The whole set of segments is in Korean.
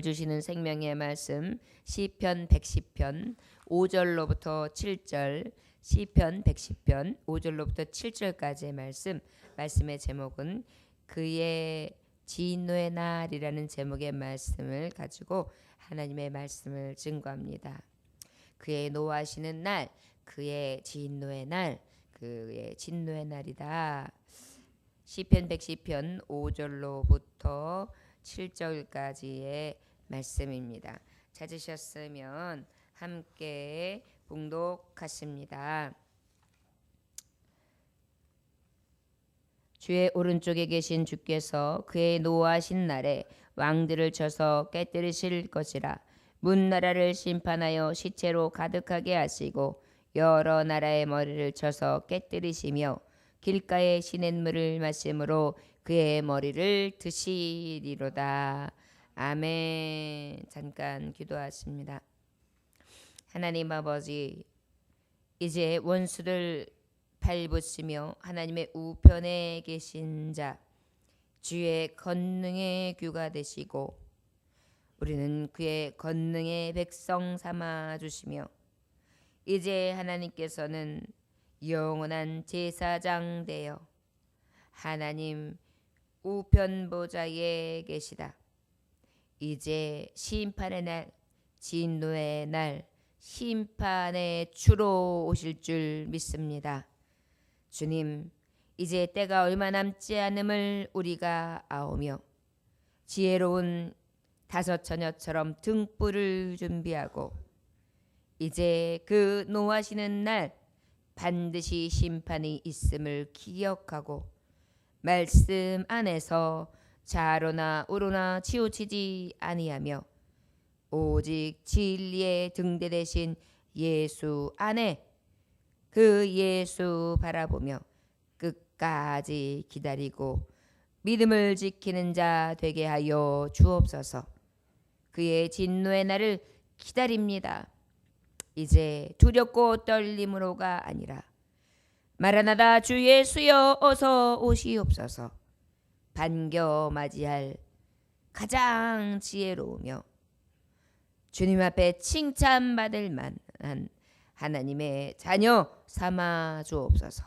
주시는 생명의 말씀 시편 110편 5절로부터 7절, 시편 110편 5절로부터 7절까지의 말씀의 제목은 그의 진노의 날이라는 제목의 말씀을 가지고 하나님의 말씀을 증거합니다. 그의 노하시는 날, 그의 진노의 날, 그의 진노의 날이다. 시편 110편 5절로부터 7절까지의 말씀입니다. 찾으셨으면 함께 봉독하십니다. 주의 오른쪽에 계신 주께서 그의 노하신 날에 왕들을 쳐서 깨뜨리실 것이라. 문나라를 심판하여 시체로 가득하게 하시고 여러 나라의 머리를 쳐서 깨뜨리시며 길가의 시냇물을 마심으로 그의 머리를 드시리로다. 아멘. 잠깐 기도하십니다. 하나님 아버지, 이제 원수를 발붙이며 하나님의 우편에 계신 자 주의 권능의 규가 되시고 우리는 그의 권능의 백성 삼아 주시며 이제 하나님께서는 영원한 제사장 되어 하나님 우편 보좌에 계시다. 이제 심판의 날, 진노의 날, 심판의 주로 오실 줄 믿습니다. 주님, 이제 때가 얼마 남지 않음을 우리가 아오며 지혜로운 다섯 처녀처럼 등불을 준비하고 이제 그 노하시는 날 반드시 심판이 있음을 기억하고 말씀 안에서 좌로나 우로나 치우치지 아니하며 오직 진리의 등대 되신 예수 안에 그 예수 바라보며 끝까지 기다리고 믿음을 지키는 자 되게 하여 주옵소서. 그의 진노의 날을 기다립니다. 이제 두렵고 떨림으로가 아니라 마라나다 주 예수여 어서 오시옵소서. 반겨 맞이할 가장 지혜로우며 주님 앞에 칭찬받을 만한 하나님의 자녀 삼아 주옵소서.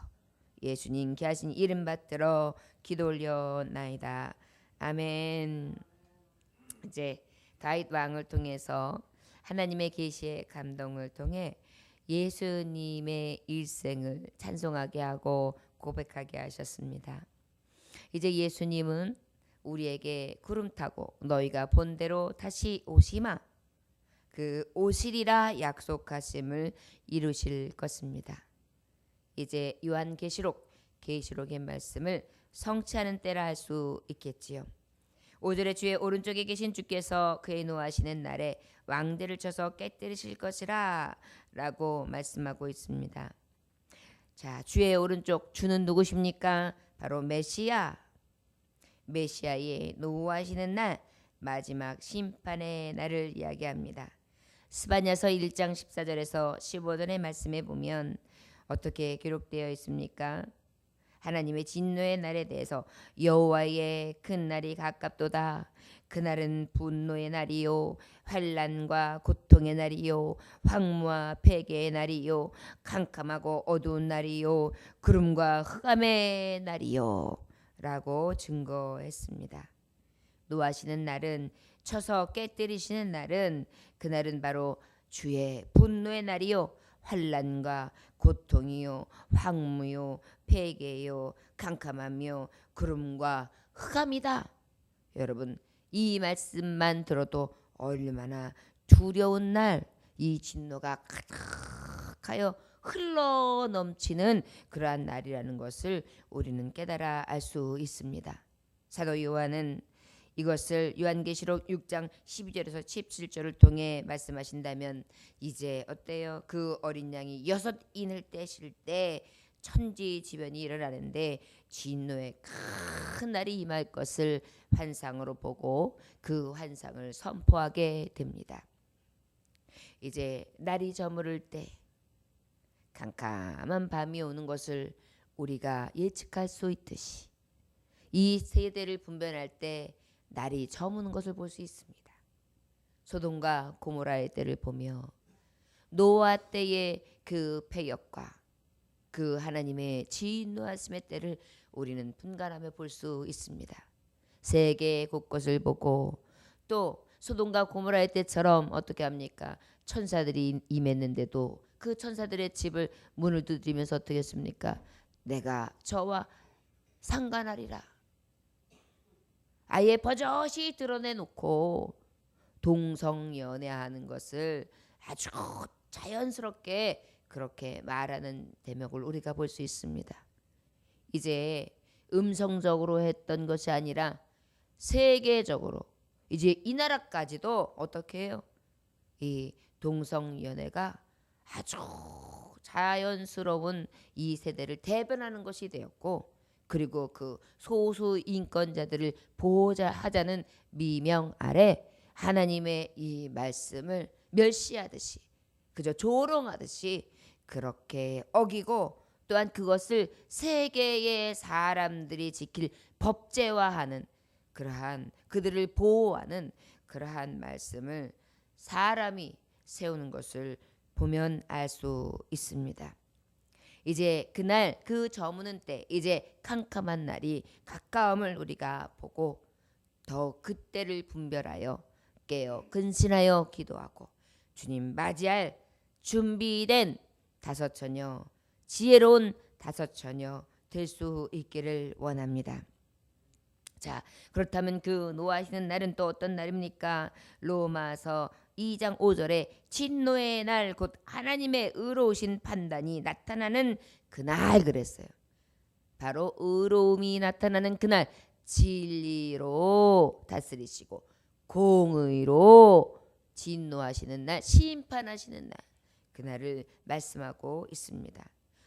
예수님께 하신 이름 받들어 기도 올려나이다. 아멘. 이제 다윗 왕을 통해서 하나님의 계시의 감동을 통해 예수님의 일생을 찬송하게 하고 고백하게 하셨습니다. 이제 예수님은 우리에게 구름 타고 너희가 본대로 다시 오시마 그 오시리라 약속하심을 이루실 것입니다. 이제 계시록의 말씀을 성취하는 때라 할 수 있겠지요. 5절에 주의 오른쪽에 계신 주께서 그의 노하시는 날에 왕들을 쳐서 깨뜨리실 것이라 라고 말씀하고 있습니다. 자, 주의 오른쪽, 주는 누구십니까? 바로 메시아의 노하시는 날, 마지막 심판의 날을 이야기합니다. 스바냐서 1장 14절에서 15절의 말씀에 보면 어떻게 기록되어 있습니까? 하나님의 진노의 날에 대해서 여호와의 큰 날이 가깝도다. 그날은 분노의 날이요 환난과 고통의 날이요 황무와 폐괴의 날이요 캄캄하고 어두운 날이요 구름과 흑암의 날이요 라고 증거했습니다. 노하시는 날은 쳐서 깨뜨리시는 날은 그날은 바로 주의 분노의 날이요 환난과 고통이요 황무요 폐괴요 캄캄하며 구름과 흑암이다. 여러분, 이 말씀만 들어도 얼마나 두려운 날, 이 진노가 가득하여 흘러 넘치는 그러한 날이라는 것을 우리는 깨달아 알 수 있습니다. 사도 요한은 이것을 요한계시록 6장 12절에서 17절을 통해 말씀하신다면 이제 어때요? 그 어린 양이 6인을 떼실 때 천지지변이 일어나는데 진노의 큰 날이 임할 것을 환상으로 보고 그 환상을 선포하게 됩니다. 이제 날이 저무를 때 캄캄한 밤이 오는 것을 우리가 예측할 수 있듯이 이 세대를 분별할 때 날이 저무는 것을 볼 수 있습니다. 소돔과 고모라의 때를 보며 노아 때의 그 패역과 그 하나님의 진노하심의 때를 우리는 분간하며 볼 수 있습니다. 세계 곳곳을 보고 또 소돔과 고모라의 때처럼 어떻게 합니까? 천사들이 임했는데도 그 천사들의 집을 문을 두드리면서 어떻게 했습니까? 내가 저와 상관하리라. 아예 버젓이 드러내놓고 동성연애하는 것을 아주 자연스럽게 그렇게 말하는 대목을 우리가 볼 수 있습니다. 이제 음성적으로 했던 것이 아니라 세계적으로 이제 이 나라까지도 어떻게 해요? 이 동성연애가 아주 자연스러운 이 세대를 대변하는 것이 되었고, 그리고 그 소수 인권자들을 보호하자는 미명 아래 하나님의 이 말씀을 멸시하듯이 그저 조롱하듯이 그렇게 어기고, 또한 그것을 세계의 사람들이 지킬 법제화하는, 그러한 그들을 보호하는 그러한 말씀을 사람이 세우는 것을 보면 알 수 있습니다. 이제 그날 그 저무는 때, 이제 캄캄한 날이 가까움을 우리가 보고 더 그때를 분별하여 깨어 근신하여 기도하고 주님 맞이할 준비된 다섯 처녀, 지혜로운 다섯 처녀 될 수 있기를 원합니다. 자, 그렇다면 그 노하시는 날은 또 어떤 날입니까? 로마서 2장 5절에 진노의 날 곧 하나님의 의로우신 판단이 나타나는 그날 그랬어요. 바로 의로움이 나타나는 그날, 진리로 다스리시고 공의로 진노하시는 날, 심판하시는 날, 그날을 말씀하고 있습니다.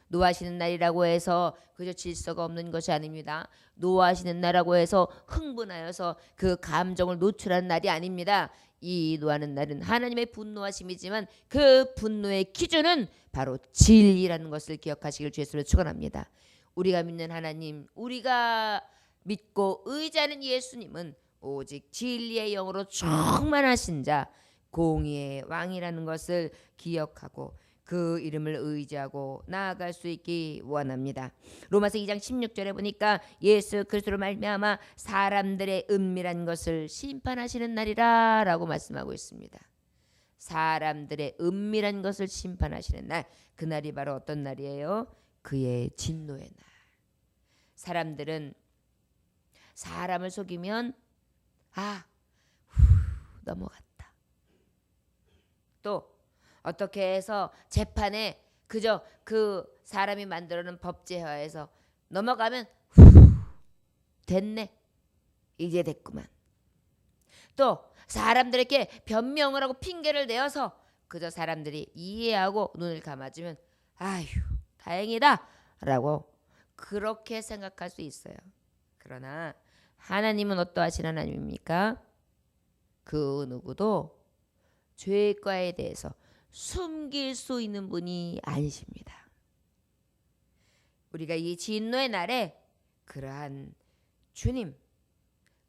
노하시는 날이라고 해서 그저 질서가 없는 것이 아닙니다. 노하시는 날이라고 해서 흥분하여서 그 감정을 노출하는 날이 아닙니다. 이 노하는 날은 하나님의 분노하심이지만 그 분노의 기준은 바로 진리라는 것을 기억하시길 주 예수로 축원합니다. 우리가 믿는 하나님, 우리가 믿고 의지하는 예수님은 오직 진리의 영으로 충만하신 자, 공의의 왕이라는 것을 기억하고 그 이름을 의지하고 나아갈 수 있기 원합니다. 로마서 2장 16절에 보니까 예수 그리스도로 말미암아 사람들의 은밀한 것을 심판하시는 날이라 라고 말씀하고 있습니다. 사람들의 은밀한 것을 심판하시는 날, 그날이 바로 어떤 날이에요? 그의 진노의 날. 사람들은 사람을 속이면 넘어갔다. 또 어떻게 해서 재판에 그저 그 사람이 만들어놓은 법제화에서 넘어가면 됐네, 이제 됐구만. 또 사람들에게 변명을 하고 핑계를 대어서 그저 사람들이 이해하고 눈을 감아주면 아휴 다행이다 라고 그렇게 생각할 수 있어요. 그러나 하나님은 어떠하신 하나님입니까? 그 누구도 죄과에 대해서 숨길 수 있는 분이 아니십니다. 우리가 이 진노의 날에 그러한 주님,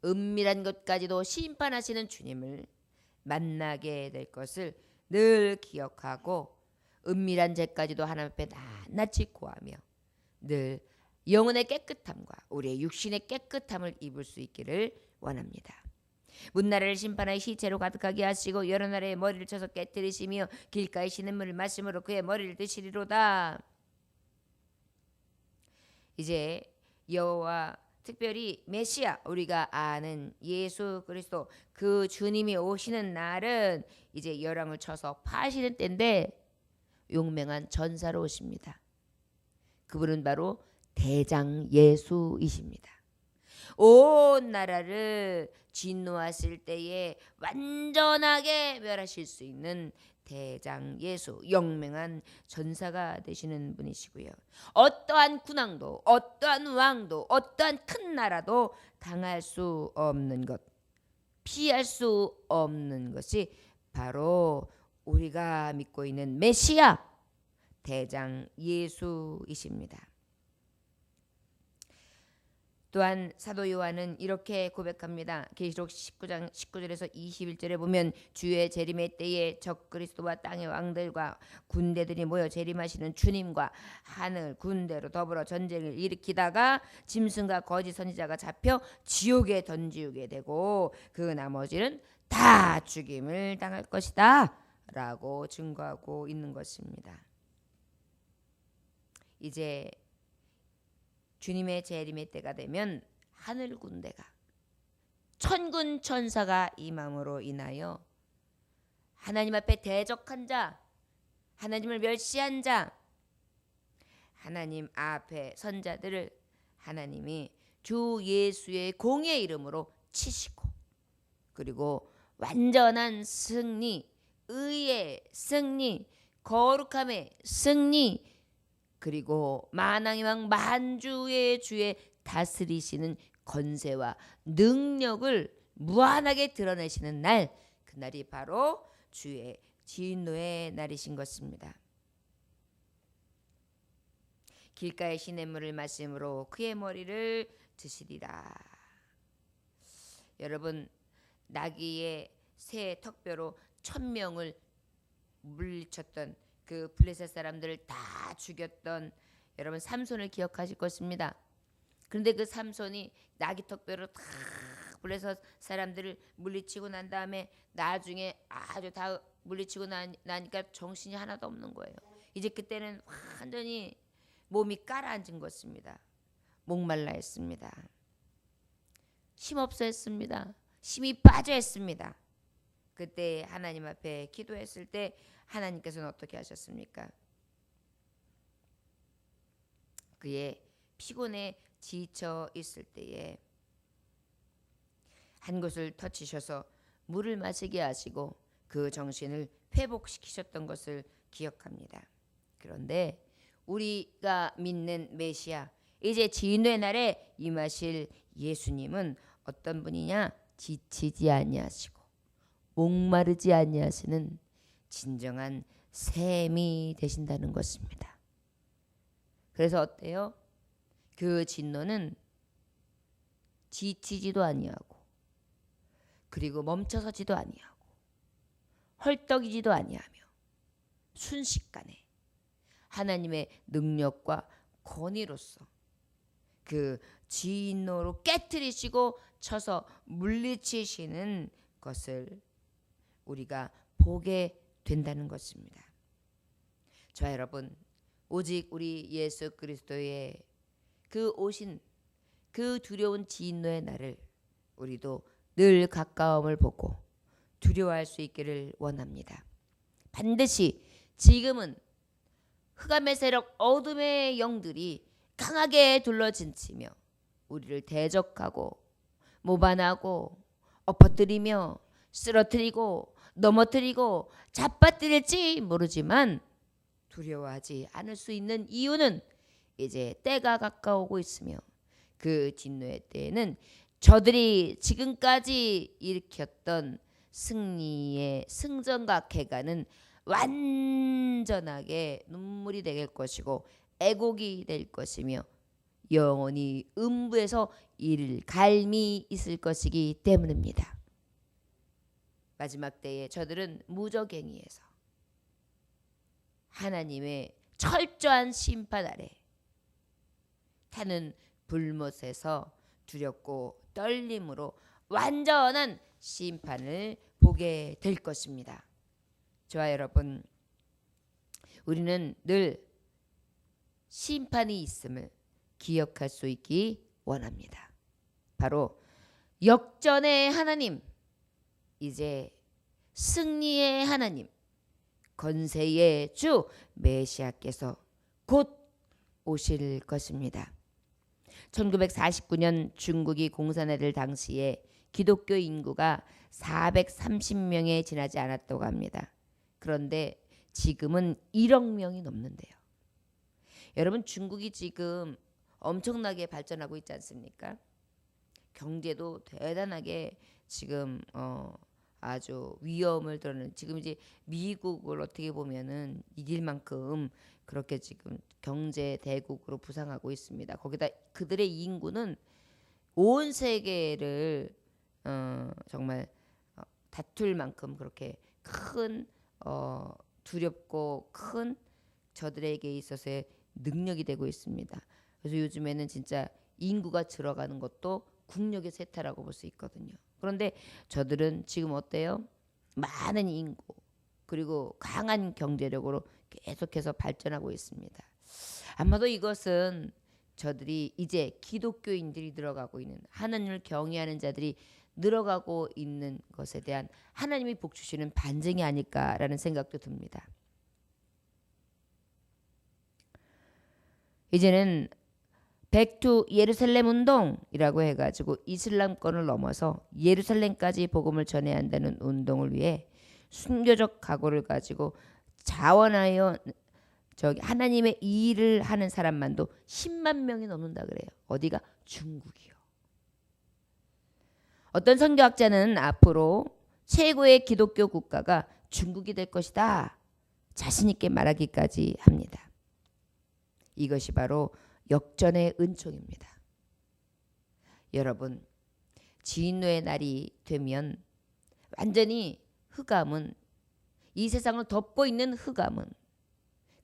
은밀한 것까지도 심판하시는 주님을 만나게 될 것을 늘 기억하고 은밀한 죄까지도 하나님 앞에 낱낱이 고하며 늘 영혼의 깨끗함과 우리의 육신의 깨끗함을 입을 수 있기를 원합니다. 문나라를 심판하여 시체로 가득하게 하시고 여러 나라의 머리를 쳐서 깨뜨리시며 길가에 시냇물을 마심으로 그의 머리를 드시리로다. 이제 여호와, 특별히 메시아, 우리가 아는 예수 그리스도 그 주님이 오시는 날은 이제 열왕을 쳐서 파시는 때인데 용맹한 전사로 오십니다. 그분은 바로 대장 예수이십니다. 온 나라를 진노하실 때에 완전하게 멸하실 수 있는 대장 예수, 영맹한 전사가 되시는 분이시고요. 어떠한 군왕도, 어떠한 왕도, 어떠한 큰 나라도 당할 수 없는 것, 피할 수 없는 것이 바로 우리가 믿고 있는 메시아, 대장 예수이십니다. 또한 사도 요한은 이렇게 고백합니다. 계시록 19장 19절에서 21절에 보면 주의 재림의 때에 적 그리스도와 땅의 왕들과 군대들이 모여 재림하시는 주님과 하늘 군대로 더불어 전쟁을 일으키다가 짐승과 거짓 선지자가 잡혀 지옥에 던지게 되고 그 나머지는 다 죽임을 당할 것이다 라고 증거하고 있는 것입니다. 이제 주님의 재림의 때가 되면 하늘 군대가 천군 천사가 임함으로 인하여 하나님 앞에 대적한 자, 하나님을 멸시한 자, 하나님 앞에 선 자들을 하나님이 주 예수의 공의 이름으로 치시고, 그리고 완전한 승리, 의의 승리, 거룩함의 승리, 그리고 만왕의 왕 만주의 주의 다스리시는 권세와 능력을 무한하게 드러내시는 날, 그날이 바로 주의 진노의 날이신 것입니다. 길가의 시냇물을 마심으로 그의 머리를 드시리라. 여러분, 나귀의 새 턱뼈로 1000명을 물리쳤던 그 블레셋 사람들을 다 죽였던 여러분 삼손을 기억하실 것입니다. 그런데 그 삼손이 나귀 턱뼈로 다 블레셋 사람들을 물리치고 난 다음에 나중에 아주 다 물리치고 나니까 정신이 하나도 없는 거예요. 이제 그때는 완전히 몸이 가라앉은 것입니다. 목말라 했습니다. 힘없어 했습니다. 힘이 빠져 했습니다. 그때 하나님 앞에 기도했을 때 하나님께서는 어떻게 하셨습니까? 그의 피곤에 지쳐 있을 때에 한 곳을 터치셔서 물을 마시게 하시고 그 정신을 회복시키셨던 것을 기억합니다. 그런데 우리가 믿는 메시아, 이제 진노의 날에 임하실 예수님은 어떤 분이냐? 지치지 아니하시고 목마르지 아니하시는 진정한 샘이 되신다는 것입니다. 그래서 어때요? 그 진노는 지치지도 아니하고, 그리고 멈춰서지도 아니하고, 헐떡이지도 아니하며 순식간에 하나님의 능력과 권위로서 그 진노로 깨트리시고 쳐서 물리치시는 것을 우리가 보게 된다는 것입니다. 저 여러분, 오직 우리 예수 그리스도의 그 오신 그 두려운 진노의 날을 우리도 늘 가까움을 보고 두려워할 수 있기를 원합니다. 반드시 지금은 흑암의 세력, 어둠의 영들이 강하게 둘러진치며 우리를 대적하고 모반하고 엎어뜨리며 쓰러뜨리고 넘어뜨리고 잡아뜨릴지 모르지만 두려워하지 않을 수 있는 이유는 이제 때가 가까우고 있으며 그 진노의 때에는 저들이 지금까지 일으켰던 승리의 승전과 쾌가는 완전하게 눈물이 될 것이고 애곡이 될 것이며 영원히 음부에서 이를 갈미 있을 것이기 때문입니다. 마지막 때에 저들은 무저갱이에서 하나님의 철저한 심판 아래 타는 불못에서 두렵고 떨림으로 완전한 심판을 보게 될 것입니다. 저와 여러분, 우리는 늘 심판이 있음을 기억할 수 있기 원합니다. 바로 역전의 하나님, 이제 승리의 하나님, 권세의 주 메시아께서 곧 오실 것입니다. 1949년 중국이 공산화될 당시에 기독교 인구가 430명에 지나지 않았다고 합니다. 그런데 지금은 1억 명이 넘는데요. 여러분, 중국이 지금 엄청나게 발전하고 있지 않습니까? 경제도 대단하게 지금 아주 위험을 드러내는, 지금 이제 미국을 어떻게 보면은 이길 만큼 그렇게 지금 경제 대국으로 부상하고 있습니다. 거기다 그들의 인구는 온 세계를 정말 다툴 만큼 그렇게 큰 두렵고 큰 저들에게 있어서의 능력이 되고 있습니다. 그래서 요즘에는 진짜 인구가 들어가는 것도 국력의 세태라고 볼 수 있거든요. 그런데 저들은 지금 어때요? 많은 인구 그리고 강한 경제력으로 계속해서 발전하고 있습니다. 아마도 이것은 저들이 이제 기독교인들이 늘어가고 있는 하나님을 경외하는 자들이 늘어가고 있는 것에 대한 하나님이 복 주시는 반증이 아닐까라는 생각도 듭니다. 이제는 백투 예루살렘 운동이라고 해가지고 이슬람권을 넘어서 예루살렘까지 복음을 전해야 한다는 운동을 위해 순교적 각오를 가지고 자원하여 저기 하나님의 일을 하는 사람만도 10만 명이 넘는다 그래요. 어디가? 중국이요. 어떤 선교학자는 앞으로 최고의 기독교 국가가 중국이 될 것이다. 자신 있게 말하기까지 합니다. 이것이 바로 역전의 은총입니다. 여러분, 진노의 날이 되면 완전히 흑암은 이 세상을 덮고 있는 흑암은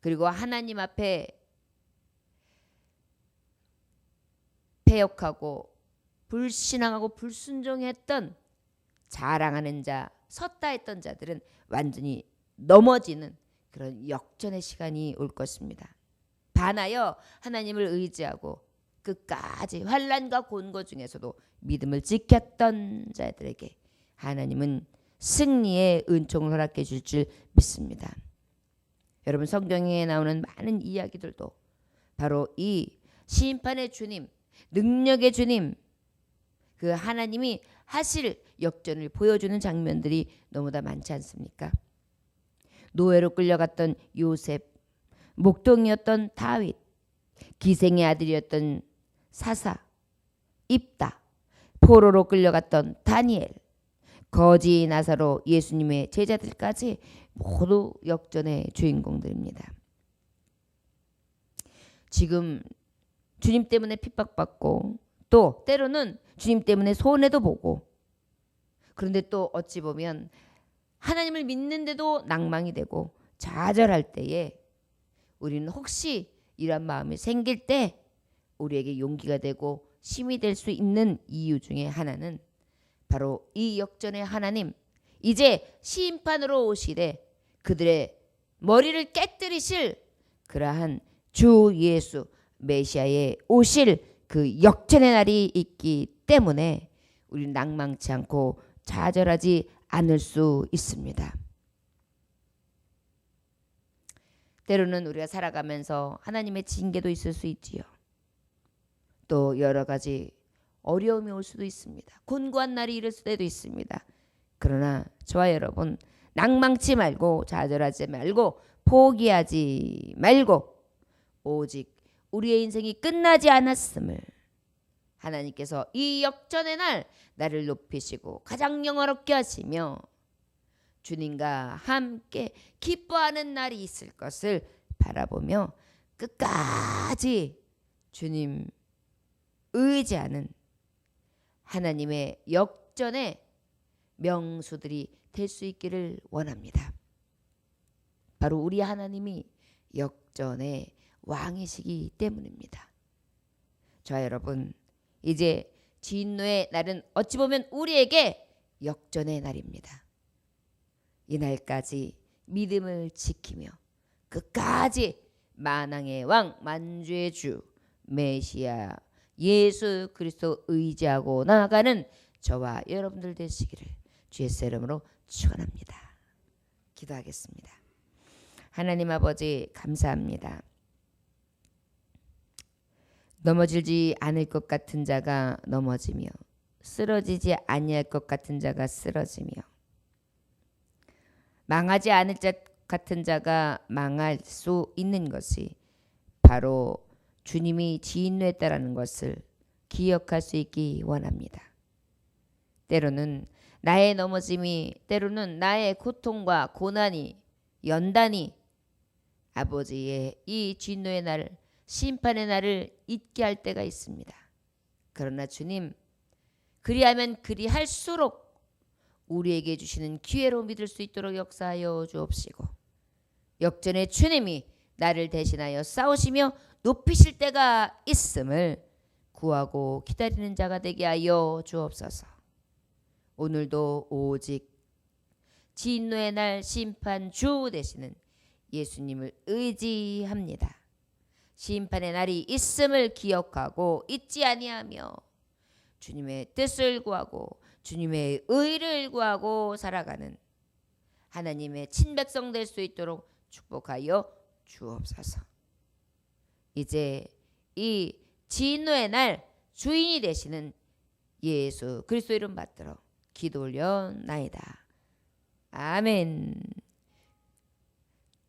그리고 하나님 앞에 패역하고 불신앙하고 불순종했던 자랑하는 자, 섰다 했던 자들은 완전히 넘어지는 그런 역전의 시간이 올 것입니다. 반하여 하나님을 의지하고 끝까지 환난과 곤고 중에서도 믿음을 지켰던 자들에게 하나님은 승리의 은총을 허락해 줄 줄 믿습니다. 여러분, 성경에 나오는 많은 이야기들도 바로 이 심판의 주님, 능력의 주님, 그 하나님이 하실 역전을 보여주는 장면들이 너무나 많지 않습니까? 노예로 끌려갔던 요셉, 목동이었던 다윗, 기생의 아들이었던 사사, 입다, 포로로 끌려갔던 다니엘, 거지 나사로, 예수님의 제자들까지 모두 역전의 주인공들입니다. 지금 주님 때문에 핍박받고 또 때로는 주님 때문에 손해도 보고, 그런데 또 어찌 보면 하나님을 믿는데도 낭망이 되고 좌절할 때에 우리는 혹시 이런 마음이 생길 때 우리에게 용기가 되고 힘이 될 수 있는 이유 중에 하나는 바로 이 역전의 하나님, 이제 심판으로 오시되 그들의 머리를 깨뜨리실 그러한 주 예수 메시아의 오실 그 역전의 날이 있기 때문에 우리는 낭망치 않고 좌절하지 않을 수 있습니다. 때로는 우리가 살아가면서 하나님의 징계도 있을 수 있지요. 또 여러 가지 어려움이 올 수도 있습니다. 곤고한 날이 이를 수도 있습니다. 그러나 저와 여러분, 낭망치 말고 좌절하지 말고 포기하지 말고 오직 우리의 인생이 끝나지 않았음을, 하나님께서 이 역전의 날 나를 높이시고 가장 영화롭게 하시며 주님과 함께 기뻐하는 날이 있을 것을 바라보며 끝까지 주님 의지하는 하나님의 역전의 명수들이 될 수 있기를 원합니다. 바로 우리 하나님이 역전의 왕이시기 때문입니다. 저와 여러분, 이제 진노의 날은 어찌 보면 우리에게 역전의 날입니다. 이 날까지 믿음을 지키며 끝까지 만왕의 왕, 만주의 주 메시아 예수 그리스도 의지하고 나아가는 저와 여러분들 되시기를 주의 이름으로 축원합니다. 기도하겠습니다. 하나님 아버지, 감사합니다. 넘어지지 않을 것 같은 자가 넘어지며 쓰러지지 아니할 것 같은 자가 쓰러지며 망하지 않을 것 같은 자가 망할 수 있는 것이 바로 주님이 진노했다라는 것을 기억할 수 있기 원합니다. 때로는 나의 넘어짐이, 때로는 나의 고통과 고난이, 연단이 아버지의 이 진노의 날, 심판의 날을 잊게 할 때가 있습니다. 그러나 주님, 그리하면 그리할수록 우리에게 주시는 기회로 믿을 수 있도록 역사하여 주옵시고, 역전의 주님이 나를 대신하여 싸우시며 높이실 때가 있음을 구하고 기다리는 자가 되게 하여 주옵소서. 오늘도 오직 진노의 날 심판 주 되시는 예수님을 의지합니다. 심판의 날이 있음을 기억하고 잊지 아니하며 주님의 뜻을 구하고 주님의 의를 구하고 살아가는 하나님의 친백성 될 수 있도록 축복하여 주옵소서. 이제 이 진노의 날 주인이 되시는 예수 그리스도 이름 받들어 기도 올려나이다. 아멘.